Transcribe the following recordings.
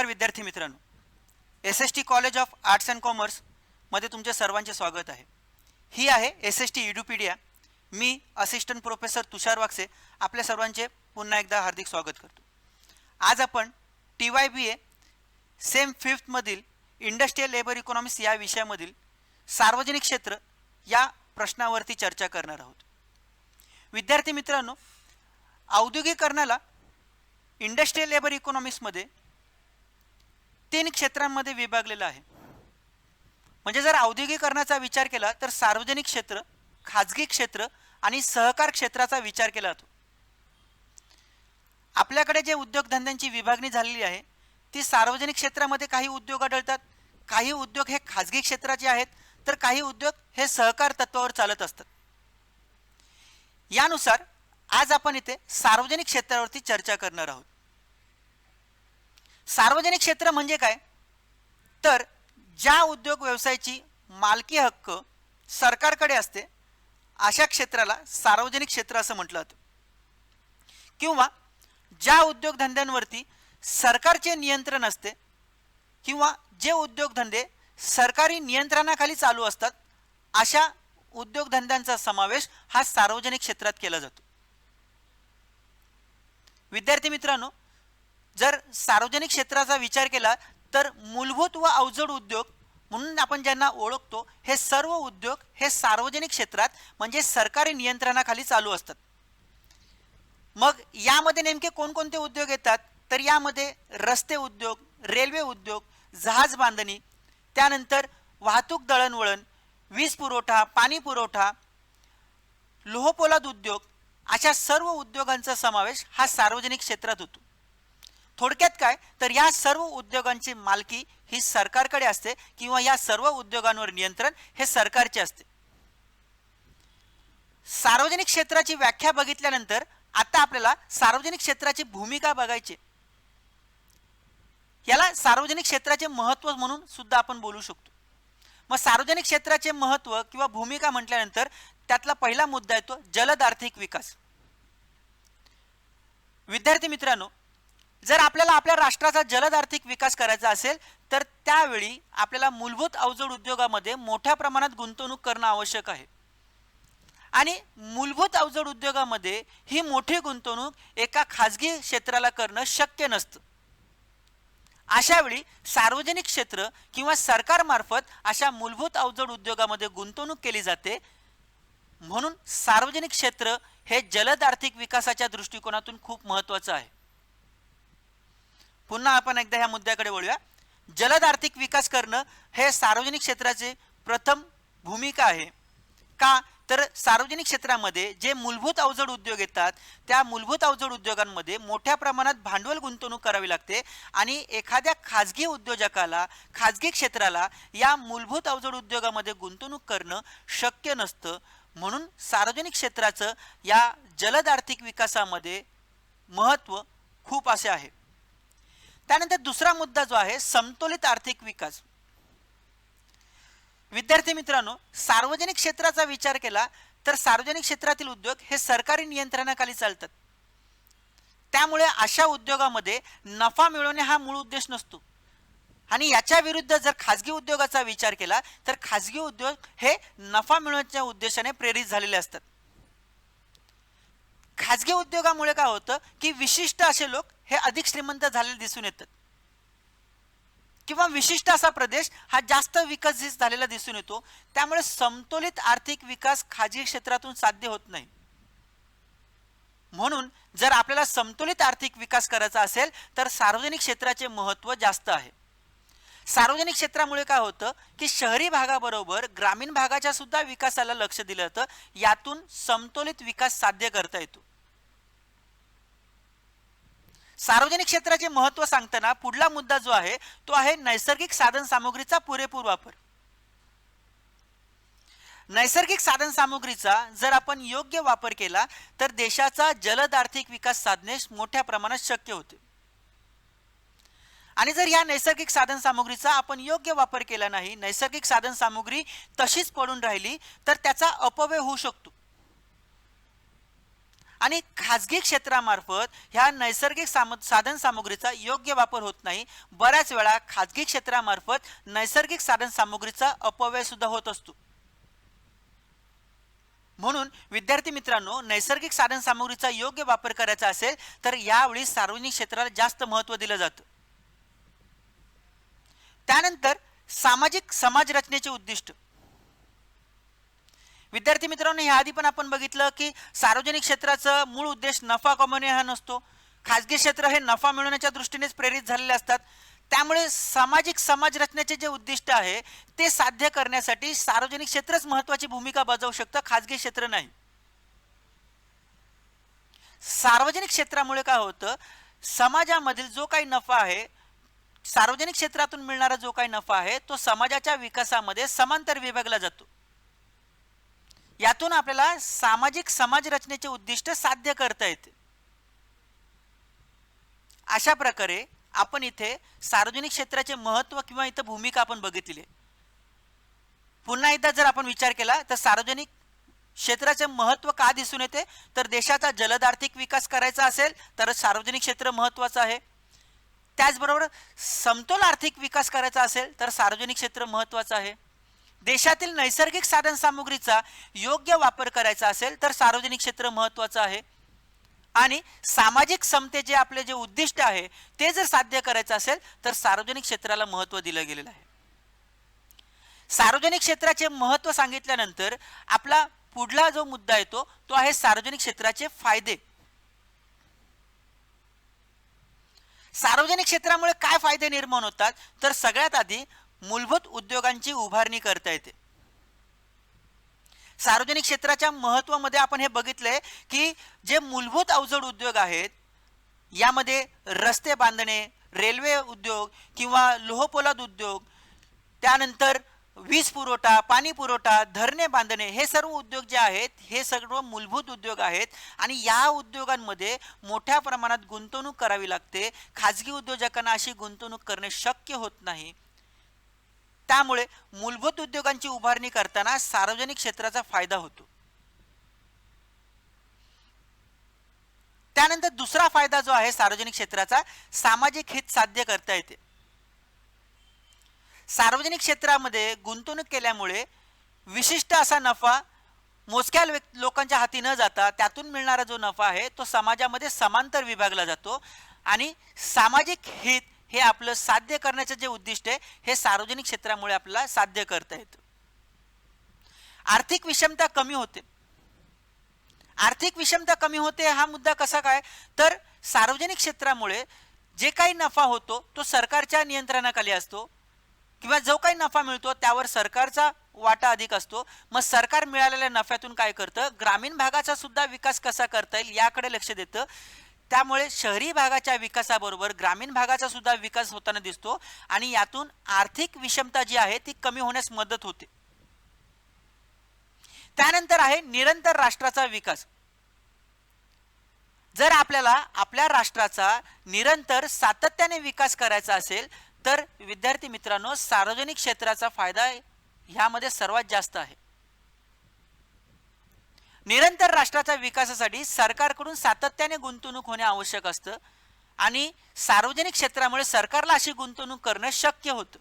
नमस्कार विद्यार्थी मित्रांनो, SST college of arts and commerce मध्ये तुमचे सर्वांचे स्वागत आहे। ही आहे SST एडुपीडिया। मी असिस्टंट प्रोफेसर तुषार वागसे आपल्या सर्वांचे पुन्हा एकदा हार्दिक स्वागत करतो। आज आपण TYBA सेम 5th मधील इंडस्ट्रियल लेबर इकॉनॉमिक्स या विषयामधील सार्वजनिक क्षेत्र या प्रश्नावरती चर्चा करणार आहोत। विद्यार्थी मित्रांनो, औद्योगिकरणाला इंडस्ट्रियल लेबर इकॉनॉमिक्समध्ये 3 क्षेत्रांमध्ये विभागलेला आहे। म्हणजे जर औद्योगिकरणाचा विचार केला तर सार्वजनिक क्षेत्र, खाजगी क्षेत्र आणि सहकार क्षेत्राचा विचार केला जातो। आपल्याकडे जे उद्योगधंद्यांची विभागणी झालेली आहे ती सार्वजनिक क्षेत्रामध्ये काही उद्योग आढळतात, काही उद्योग हे खाजगी क्षेत्राचे आहेत, तर काही उद्योग हे सहकार तत्वावर चालत असतात। यानुसार आज आपण इथे सार्वजनिक क्षेत्रावरती चर्चा करणार आहोत। सार्वजनिक क्षेत्र म्हणजे काय, तर ज्या उद्योग व्यवसायाची मालकी हक्क सरकारकडे असते अशा क्षेत्राला सार्वजनिक क्षेत्र असं म्हटलं जातं। किंवा ज्या उद्योगधंद्यांवरती सरकारचे नियंत्रण असते किंवा जे उद्योगधंदे सरकारी नियंत्रणाखाली चालू असतात अशा उद्योगधंद्यांचा समावेश हा सार्वजनिक क्षेत्रात केला जातो। विद्यार्थी मित्रांनो, जर सार्वजनिक क्षेत्राचा विचार केला तर मूलभूत व अवजड उद्योग म्हणून आपण ज्यांना ओळखतो हे सर्व उद्योग हे सार्वजनिक क्षेत्रात म्हणजे सरकारी नियंत्रणाखाली चालू असतात। मग यामध्ये नेमके कोणकोणते उद्योग येतात, तर यामध्ये रस्ते उद्योग, रेल्वे उद्योग, जहाज बांधणी, त्यानंतर वाहतूक दळणवळण, वीज पुरवठा, पाणी पुरवठा, लोहपोलाद उद्योग अशा सर्व उद्योगांचा समावेश हा सार्वजनिक क्षेत्रात होतो। थोडक्यात काय, तर या सर्व उद्योगांची मालकी ही सरकारकडे असते किंवा या सर्व उद्योगांवर नियंत्रण हे सरकारचे असते। सार्वजनिक क्षेत्राची व्याख्या बघितल्यानंतर आता आपल्याला सार्वजनिक क्षेत्राची भूमिका बघायची। याला सार्वजनिक क्षेत्राचे महत्त्व म्हणून सुद्धा आपण बोलू शकतो। मग सार्वजनिक क्षेत्राचे महत्त्व किंवा भूमिका म्हटल्यानंतर त्यातला पहिला मुद्दा येतो जलद आर्थिक विकास। विद्यार्थी मित्रांनो, जर आपल्याला आपल्या राष्ट्राचा जलद आर्थिक विकास करायचा असेल तर त्यावेळी आपल्याला मूलभूत अवजड उद्योगामध्ये मोठ्या प्रमाणात गुंतवणूक करणं आवश्यक आहे। आणि मूलभूत अवजड उद्योगामध्ये ही मोठी गुंतवणूक एका खाजगी क्षेत्राला करणं शक्य नसतं। अशा वेळी सार्वजनिक क्षेत्र किंवा सरकारमार्फत अशा मूलभूत अवजड उद्योगामध्ये गुंतवणूक केली जाते। म्हणून सार्वजनिक क्षेत्र हे जलद आर्थिक विकासाच्या दृष्टिकोनातून खूप महत्त्वाचं आहे। पुन्हा आपण एकदा ह्या मुद्द्याकडे वळूया। जलद आर्थिक विकास करणं हे सार्वजनिक क्षेत्राचे प्रथम भूमिका आहे। का, तर सार्वजनिक क्षेत्रामध्ये जे मूलभूत अवजड उद्योग येतात त्या मूलभूत अवजड उद्योगांमध्ये मोठ्या प्रमाणात भांडवल गुंतवणूक करावी लागते आणि एखाद्या खाजगी उद्योजकाला, खाजगी क्षेत्राला या मूलभूत अवजड उद्योगामध्ये गुंतवणूक करणं शक्य नसतं। म्हणून सार्वजनिक क्षेत्राचं या जलद आर्थिक विकासामध्ये महत्त्व खूप असे आहे। त्यानंतर दुसरा मुद्दा जो आहे समतोलित आर्थिक विकास। विद्यार्थी मित्रांनो, सार्वजनिक क्षेत्राचा विचार केला तर सार्वजनिक क्षेत्रातील उद्योग हे सरकारी नियंत्रणाखाली चालतात। त्यामुळे अशा उद्योगामध्ये नफा मिळवणे हा मूळ उद्देश नसतो। आणि याच्या विरुद्ध जर खाजगी उद्योगाचा विचार केला तर खाजगी उद्योग हे नफा मिळवण्याच्या उद्देशाने प्रेरित झालेले असतात। खाजगी उद्योगामुळे काय होतं की विशिष्ट असे लोक हे अधिक श्रीमंत झालेले दिसून येतात किंवा विशिष्ट असा प्रदेश हा जास्त विकसित झालेला दिसून येतो। त्यामुळे समतोलित आर्थिक विकास खाजगी क्षेत्रातून साध्य होत नाही। म्हणून जर आपल्याला समतोलित आर्थिक विकास करायचा असेल तर सार्वजनिक क्षेत्राचे महत्त्व जास्त आहे। सार्वजनिक क्षेत्रामुळे काय होतं की शहरी भागाबरोबर ग्रामीण भागाच्या सुद्धा विकासाला लक्ष दिलं जातं। यातून समतोलित विकास साध्य करता येतो। सार्वजनिक क्षेत्राचे महत्त्व सांगताना पुढला मुद्दा जो आहे तो आहे नैसर्गिक साधन सामुग्रीचा पुरेपूर वापर। नैसर्गिक साधन सामुग्रीचा जर आपण योग्य वापर केला तर देशाचा जलद आर्थिक विकास साधणे मोठ्या प्रमाणात शक्य होते। आणि जर या नैसर्गिक साधन सामुग्रीचा आपण योग्य वापर केला नाही, नैसर्गिक साधन सामुग्री तशीच पडून राहिली तर त्याचा अपव्यय होऊ शकतो। आणि खाजगी क्षेत्रामार्फत ह्या नैसर्गिक साधन सामुग्रीचा योग्य वापर होत नाही. बऱ्याच वेळा खाजगी क्षेत्रामार्फत नैसर्गिक साधन सामुग्रीचा अपव्यय सुद्धा होत असतो. म्हणून विद्यार्थी मित्रांनो, नैसर्गिक साधन सामुग्रीचा योग्य वापर करायचा असेल तर यावेळी सार्वजनिक क्षेत्राला जास्त महत्त्व दिलं जातं. त्यानंतर सामाजिक समाज रचनेचे उद्दिष्ट. विद्यार्थी मित्रांनो, याआधी पण आपण बघितलं की सार्वजनिक क्षेत्राचा मूळ उद्देश नफा कमवणे हा नसतो. खाजगी क्षेत्र हे नफा मिळवण्याच्या दृष्टीनेच प्रेरित झालेले असतात. त्यामुळे सामाजिक समाज रचनेचे जे उद्दिष्ट आहे ते साध्य करण्यासाठी सार्वजनिक क्षेत्रच महत्त्वाची भूमिका बजावू शकतं, खाजगी क्षेत्र नाही. सार्वजनिक क्षेत्रामुळे काय होतं, समाजामधील जो काही नफा आहे, सार्वजनिक क्षेत्रातून मिळणारा जो काही नफा आहे तो समाजाच्या विकासामध्ये समांतर विभागला जातो. यातून आपल्याला सामाजिक समाज रचनेचे उद्दिष्ट साध्य करता येते. अशा प्रकारे आपण इथे सार्वजनिक क्षेत्राचे महत्त्व किंवा इथे भूमिका आपण बघितली. पुन्हा एकदा जर आपण विचार केला तर सार्वजनिक क्षेत्राचे महत्त्व का दिसून येते, तर देशाचा जलद आर्थिक विकास करायचा असेल तर सार्वजनिक क्षेत्र महत्त्वाचं आहे. त्याचबरोबर समतोल आर्थिक विकास करायचा असेल तर सार्वजनिक क्षेत्र महत्त्वाचं आहे. देशातील नैसर्गिक साधन सामुग्रीचा योग्य वापर करायचा असेल तर सार्वजनिक क्षेत्र महत्त्वाचं आहे. आणि सामाजिक समतेचे आपले जे उद्दिष्ट आहे ते जर साध्य करायचं असेल तर सार्वजनिक क्षेत्राला महत्त्व दिलं गेलेलं आहे. सार्वजनिक क्षेत्राचे महत्त्व सांगितल्यानंतर आपला पुढला जो मुद्दा येतो तो आहे सार्वजनिक क्षेत्राचे फायदे. सार्वजनिक क्षेत्रामुळे काय फायदे निर्माण होतात, तर सगळ्यात आधी मूलभूत उद्योगांची उभारणी करता येते. सार्वजनिक क्षेत्राच्या महत्त्वामध्ये आपण हे बघितलंय की जे मूलभूत अवजड उद्योग आहेत यामध्ये रस्ते बांधणे, रेल्वे उद्योग किंवा लोहपोलाद उद्योग, त्यानंतर वीज पुरवठा, पाणी पुरवठा, धरणे बांधणे, हे सर्व उद्योग जे आहेत हे सर्व मूलभूत उद्योग आहेत. आणि या उद्योगांमध्ये मोठ्या प्रमाणात गुंतवणूक करावी लागते. खाजगी उद्योजकांना अशी गुंतवणूक करणे शक्य होत नाही. त्यामुळे मूलभूत उद्योगांची उभारणी करताना सार्वजनिक क्षेत्राचा फायदा होतो. त्यानंतर दुसरा फायदा जो आहे सार्वजनिक क्षेत्राचा, सामाजिक हित साध्य करता येते. सार्वजनिक क्षेत्रामध्ये गुंतवणूक केल्यामुळे विशिष्ट असा नफा मोजक्या लोकांच्या हाती न जाता त्यातून मिळणारा जो नफा आहे तो समाजामध्ये समांतर विभागला जातो. आणि सामाजिक हित हे आपलं साध्य करण्याचे जे उद्दिष्ट आहे हे सार्वजनिक क्षेत्रामुळे आपल्याला साध्य करता येतं. आर्थिक विषमता कमी होते. आर्थिक विषमता कमी होते हा मुद्दा कसा काय, तर सार्वजनिक क्षेत्रामुळे जे काही नफा होतो तो सरकारच्या नियंत्रणाखाली असतो किंवा जो काही नफा मिळतो त्यावर सरकारचा वाटा अधिक असतो. मग सरकार मिळालेल्या नफ्यातून काय करतं, ग्रामीण भागाचा सुद्धा विकास कसा करता येईल याकडे लक्ष देतं. त्यामुळे शहरी भागाच्या विकासाबरोबर ग्रामीण भागाचा सुद्धा विकास होताना दिसतो आणि यातून आर्थिक विषमता जी आहे ती कमी होण्यास मदत होते. त्यानंतर आहे निरंतर राष्ट्राचा विकास. जर आपल्याला आपल्या राष्ट्राचा निरंतर सातत्याने विकास करायचा असेल तर विद्यार्थी मित्रांनो, सार्वजनिक क्षेत्राचा फायदा ह्यामध्ये सर्वात जास्त आहे. निरंतर राष्ट्राच्या विकासासाठी सरकारकडून सातत्याने गुंतवणूक होणे आवश्यक असतं आणि सार्वजनिक क्षेत्रामुळे सरकारला अशी गुंतवणूक करणं शक्य होतं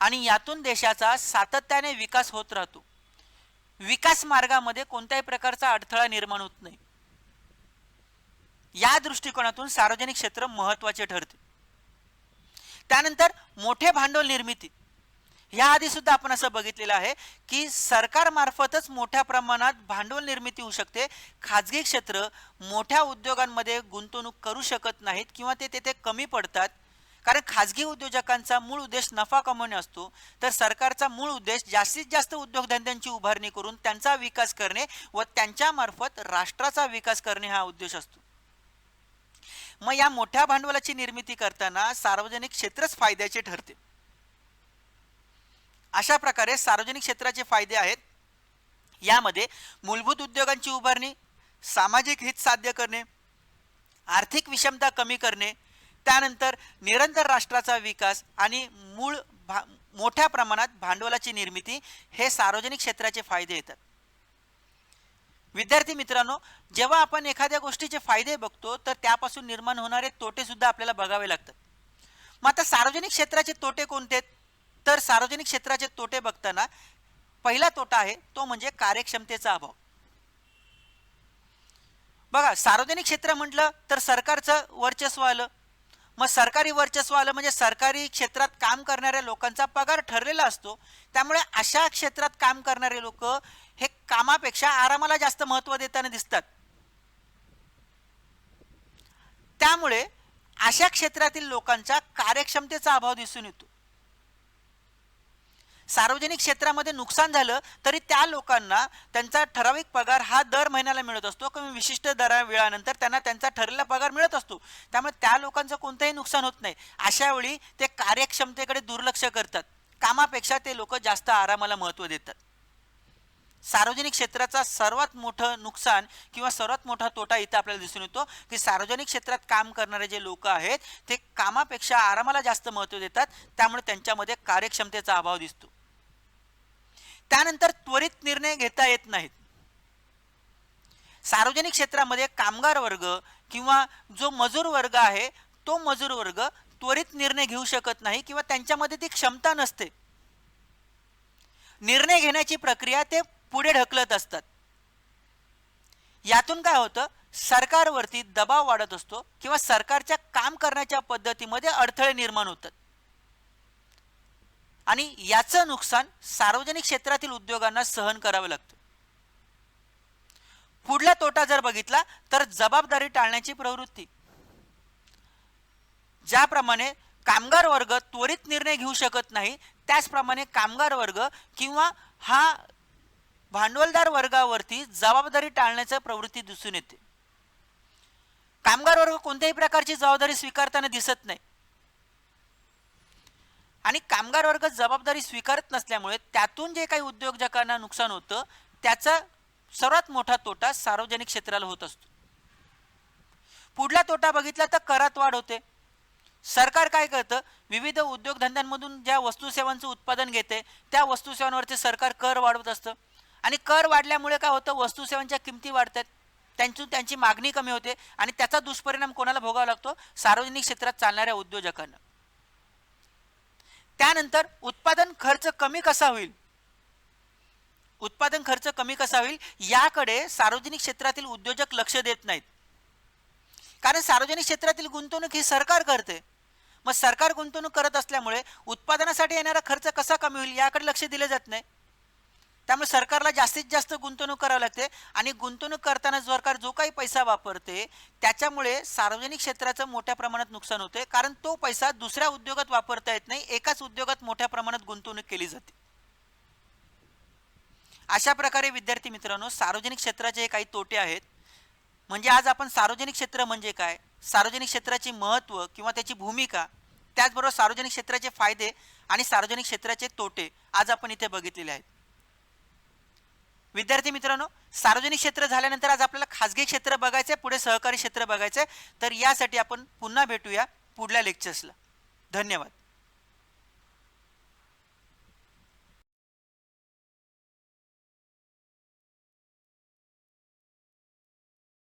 आणि यातून देशाचा सातत्याने विकास होत राहतो. विकास मार्गामध्ये कोणत्याही प्रकारचा अडथळा निर्माण होत नाही. या दृष्टिकोनातून सार्वजनिक क्षेत्र महत्त्वाचे ठरते. त्यानंतर मोठे भांडवल निर्मिती. याआधी सुद्धा आपण असं बघितलेलं आहे की सरकारमार्फतच मोठ्या प्रमाणात भांडवल निर्मिती होऊ शकते. खाजगी क्षेत्र मोठ्या उद्योगांमध्ये गुंतवणूक करू शकत नाहीत किंवा ते तेथे कमी पडतात, कारण खाजगी उद्योजकांचा मूळ उद्देश नफा कमवणे असतो, तर सरकारचा मूळ उद्देश जास्तीत जास्त उद्योगधंद्यांची उभारणी करून त्यांचा विकास करणे व त्यांच्या मार्फत राष्ट्राचा विकास करणे हा उद्देश असतो. मग या मोठ्या भांडवलाची निर्मिती करताना सार्वजनिक क्षेत्रच फायद्याचे ठरते. अशा प्रकारे सार्वजनिक क्षेत्राचे फायदे आहेत. यामध्ये मूलभूत उद्योगांची उभारणी, सामाजिक हित साध्य करणे, आर्थिक विषमता कमी करणे, त्यानंतर निरंतर राष्ट्राचा विकास आणि मोठ्या प्रमाणात भांडवलाची निर्मिती, हे सार्वजनिक क्षेत्राचे फायदे येतात. विद्यार्थी मित्रांनो, जेव्हा आपण एखाद्या गोष्टीचे फायदे बघतो तर त्यापासून निर्माण होणारे तोटे सुद्धा आपल्याला बघावे लागतात. मग आता सार्वजनिक क्षेत्राचे तोटे कोणते आहेत? तर सार्वजनिक क्षेत्राचे तोटे बघताना पहिला तोटा आहे तो म्हणजे कार्यक्षमतेचा अभाव. बघा, सार्वजनिक क्षेत्र म्हटलं तर सरकारचं वर्चस्व आलं. मग सरकारी वर्चस्व आलं म्हणजे सरकारी क्षेत्रात काम करणाऱ्या लोकांचा पगार ठरलेला असतो. त्यामुळे अशा क्षेत्रात काम करणारे लोक हे कामापेक्षा आरामाला जास्त महत्त्व देताना दिसतात. त्यामुळे अशा क्षेत्रातील लोकांचा कार्यक्षमतेचा अभाव दिसून येतो. सार्वजनिक क्षेत्रामध्ये नुकसान झालं तरी त्या लोकांना त्यांचा ठराविक पगार हा दर महिन्याला मिळत असतो किंवा विशिष्ट वेळानंतर त्यांना त्यांचा ठरलेला पगार मिळत असतो. त्यामुळे त्या लोकांचं कोणतंही नुकसान होत नाही. अशा वेळी ते कार्यक्षमतेकडे दुर्लक्ष करतात. कामापेक्षा ते लोक जास्त आरामाला महत्त्व देतात. सार्वजनिक क्षेत्राचा सर्वात मोठं नुकसान किंवा सर्वात मोठा तोटा इथं आपल्याला दिसून येतो की सार्वजनिक क्षेत्रात काम करणारे जे लोक आहेत ते कामापेक्षा आरामाला जास्त महत्त्व देतात. त्यामुळे त्यांच्यामध्ये कार्यक्षमतेचा अभाव दिसतो. त्यानंतर त्वरित निर्णय घेता येत नाहीत. सार्वजनिक क्षेत्रामध्ये कामगार वर्ग किंवा जो मजूर वर्ग आहे तो मजूर वर्ग त्वरित निर्णय घेऊ शकत नाही किंवा त्यांच्यामध्ये ती क्षमता नसते. निर्णय घेण्याची प्रक्रिया ते पुढे ढकलत असतात. यातून काय होतं, सरकारवरती दबाव वाढत असतो किंवा सरकारच्या काम करण्याच्या पद्धतीमध्ये अडथळे निर्माण होतात आणि याचं नुकसान सार्वजनिक क्षेत्रातील उद्योगांना सहन करावं लागतं. पुढला तोटा जर बघितला तर जबाबदारी टाळण्याची प्रवृत्ती. ज्याप्रमाणे कामगार वर्ग त्वरित निर्णय घेऊ शकत नाही त्याचप्रमाणे कामगार वर्ग किंवा हा भांडवलदार वर्गावरती जबाबदारी टाळण्याची प्रवृत्ती दिसून येते. कामगार वर्ग कोणत्याही प्रकारची जबाबदारी स्वीकारताना दिसत नाही आणि कामगार वर्ग जबाबदारी स्वीकारत नसल्यामुळे त्यातून जे काही उद्योजकांना नुकसान होतं त्याचा सर्वात मोठा तोटा सार्वजनिक क्षेत्राला होत असतो. पुढला तोटा बघितला तर करात वाढ होते. सरकार काय करतं, विविध उद्योगधंद्यांमधून ज्या वस्तू सेवांचं उत्पादन घेते त्या वस्तू सेवांवरती सरकार कर वाढवत असतं आणि कर वाढल्यामुळे काय होतं, वस्तू सेवांच्या किमती वाढतात, त्यांची मागणी कमी होते आणि त्याचा दुष्परिणाम कोणाला भोगावा लागतो, सार्वजनिक क्षेत्रात चालणाऱ्या उद्योजकांना. त्यानंतर उत्पादन खर्च कमी कसा होईल, उत्पादन खर्च कमी कसा होईल याकडे सार्वजनिक क्षेत्रातील उद्योजक लक्ष देत नाहीत. कारण सार्वजनिक क्षेत्रातील गुंतवणूक ही सरकार करते. मग सरकार गुंतवणूक करत असल्यामुळे उत्पादनासाठी येणारा खर्च कसा कमी होईल याकडे लक्ष दिले जात नाही. त्यामुळे सरकारला जास्तीत जास्त गुंतवणूक करावी लागते आणि गुंतवणूक करताना सरकार जो काही पैसा वापरते त्याच्यामुळे सार्वजनिक क्षेत्राचं मोठ्या प्रमाणात नुकसान होते. कारण तो पैसा दुसऱ्या उद्योगात वापरता येत नाही, एकाच उद्योगात मोठ्या प्रमाणात गुंतवणूक केली जाते. अशा प्रकारे विद्यार्थी मित्रांनो, सार्वजनिक क्षेत्राचे काही तोटे आहेत. म्हणजे आज आपण सार्वजनिक क्षेत्र म्हणजे काय, सार्वजनिक क्षेत्राचे महत्त्व किंवा त्याची भूमिका, त्याचबरोबर सार्वजनिक क्षेत्राचे फायदे आणि सार्वजनिक क्षेत्राचे तोटे आज आपण इथे बघितलेले आहेत. विद्यार्थी मित्रांनो, सार्वजनिक क्षेत्र झाल्यानंतर आज आपल्याला खाजगी क्षेत्र बघायचे, पुढे सहकारी क्षेत्र बघायचे. तर यासाठी आपण पुन्हा भेटूया पुढल्या लेक्चर्सला. धन्यवाद.